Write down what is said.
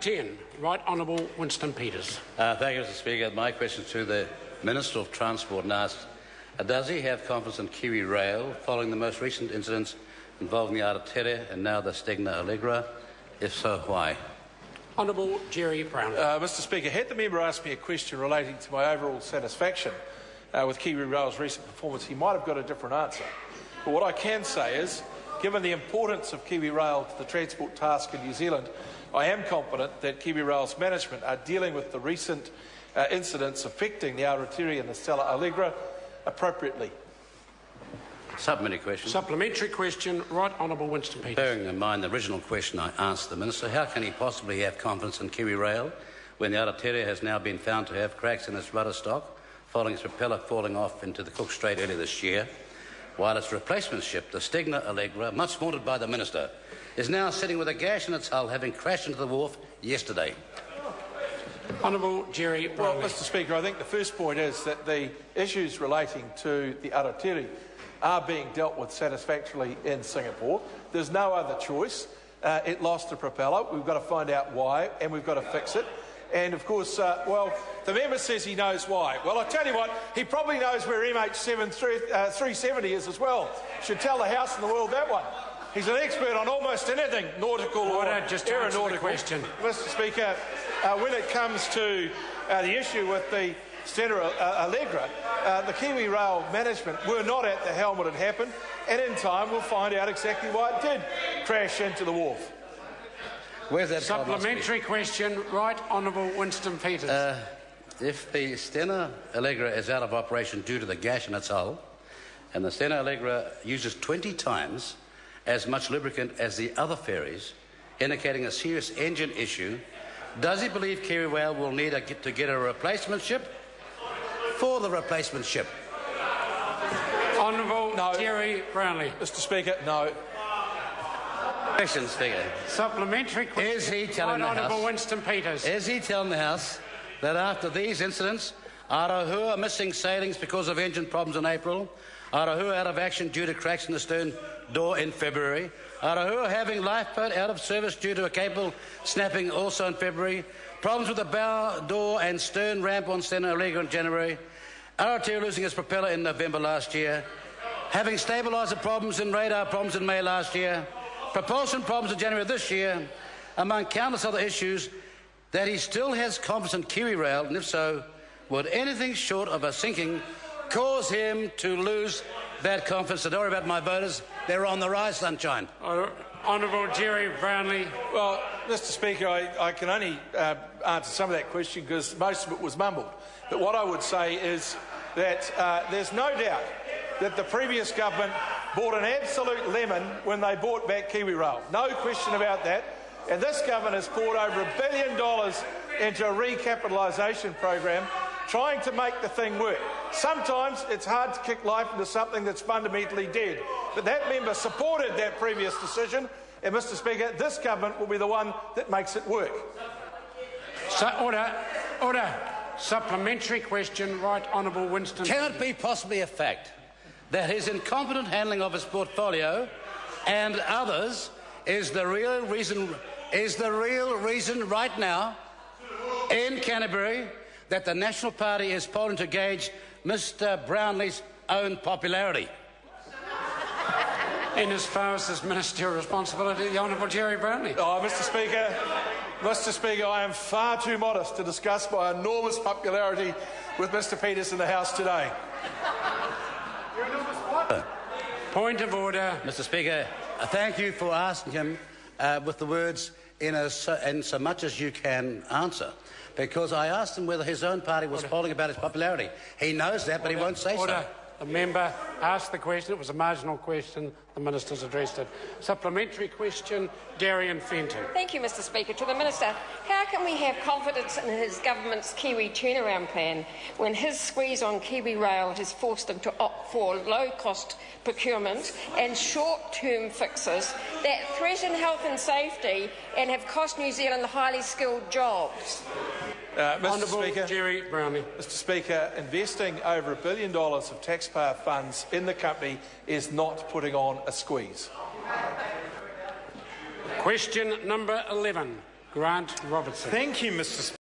10. Right Honourable Winston Peters. Thank you, Mr Speaker. My question is to the Minister of Transport and asks, does he have confidence in KiwiRail following the most recent incidents involving the Aratere and now the Stena Alegra? If so, why? Honourable Jerry Brownlee. Mr Speaker, had the member asked me a question relating to my overall satisfaction with KiwiRail's recent performance, he might have got a different answer. But what I can say is, given the importance of KiwiRail to the transport task in New Zealand, I am confident that KiwiRail's management are dealing with the recent incidents affecting the Aratere and the Stena Alegra appropriately. Supplementary question. Supplementary question. Right Honourable Winston Peters. Bearing in mind the original question I asked the Minister, how can he possibly have confidence in KiwiRail when the Aratere has now been found to have cracks in its rudder stock following its propeller falling off into the Cook Strait earlier this year, while its replacement ship, the Stena Alegra, much vaunted by the Minister, is now sitting with a gash in its hull, having crashed into the wharf yesterday? Honourable Jerry Brownlee. Well, Mr Speaker, I think the first point is that the issues relating to the Aratere are being dealt with satisfactorily in Singapore. There's no other choice. It lost a propeller. We've got to find out why, and we've got to fix it. And, of course, well, the member says he knows why. Well, I'll tell you what, he probably knows where MH370 is as well. Should tell the House and the world that one. He's an expert on almost anything nautical or aeronautical. Question. Mr Speaker, when it comes to the issue with the Stena Alegra, the KiwiRail management were not at the helm when it happened, and in time we'll find out exactly why it did crash into the wharf. Where's that supplementary question? Right Honourable Winston Peters. If the Stena Alegra is out of operation due to the gash in its hull, and the Stena Alegra uses 20 times as much lubricant as the other ferries, indicating a serious engine issue, does he believe KiwiRail will need to get a replacement ship for the replacement ship? Honourable Jerry Brownlee. Mr Speaker, no. Question, Speaker. Supplementary question. Is he telling the House? Honourable Winston Peters. Is he telling the House that after these incidents, Aratere missing sailings because of engine problems in April, Aratere out of action due to cracks in the stern door in February, Aratere having lifeboat out of service due to a cable snapping also in February, problems with the bow door and stern ramp on Stena Alegra in January, Aratere losing its propeller in November last year, having stabiliser problems and radar problems in May last year, propulsion problems in January this year, among countless other issues, that he still has confidence in KiwiRail, and if so, would anything short of a sinking cause him to lose that confidence? So don't worry about my voters. They're on the rise, sunshine. Honourable Jerry Brownlee. Well, Mr Speaker, I can only answer some of that question because most of it was mumbled. But what I would say is that there's no doubt that the previous government bought an absolute lemon when they bought back KiwiRail. No question about that. And this government has poured over $1 billion into a recapitalisation program trying to make the thing work. Sometimes it's hard to kick life into something that's fundamentally dead. But that member supported that previous decision, and, Mr Speaker, this government will be the one that makes it work. Order. Supplementary question. Right Honourable Winston. Can it be possibly a fact that his incompetent handling of his portfolio and others is the real reason right now in Canterbury that the National Party is polling to gauge Mr Brownlee's own popularity? In as far as his ministerial responsibility, the Honourable Jerry Brownlee. Oh, Mr Speaker, I am far too modest to discuss my enormous popularity with Mr Peters in the House today. Point of order. Mr Speaker, thank you for asking him with the words in so much as you can answer, because I asked him whether his own party was polling about his popularity. He knows that, but he won't say so. The member asked the question. It was a marginal question. The minister's addressed it. Supplementary question, Darian Fenton. Thank you, Mr Speaker. To the Minister, how can we have confidence in his government's Kiwi turnaround plan when his squeeze on KiwiRail has forced him to opt for low-cost procurement and short-term fixes that threaten health and safety and have cost New Zealand highly skilled jobs? Honourable Jerry Brownlee. Mr Speaker, investing over $1 billion of taxpayer funds in the company is not putting on a squeeze. Question number 11. Grant Robertson. Thank you, Mr.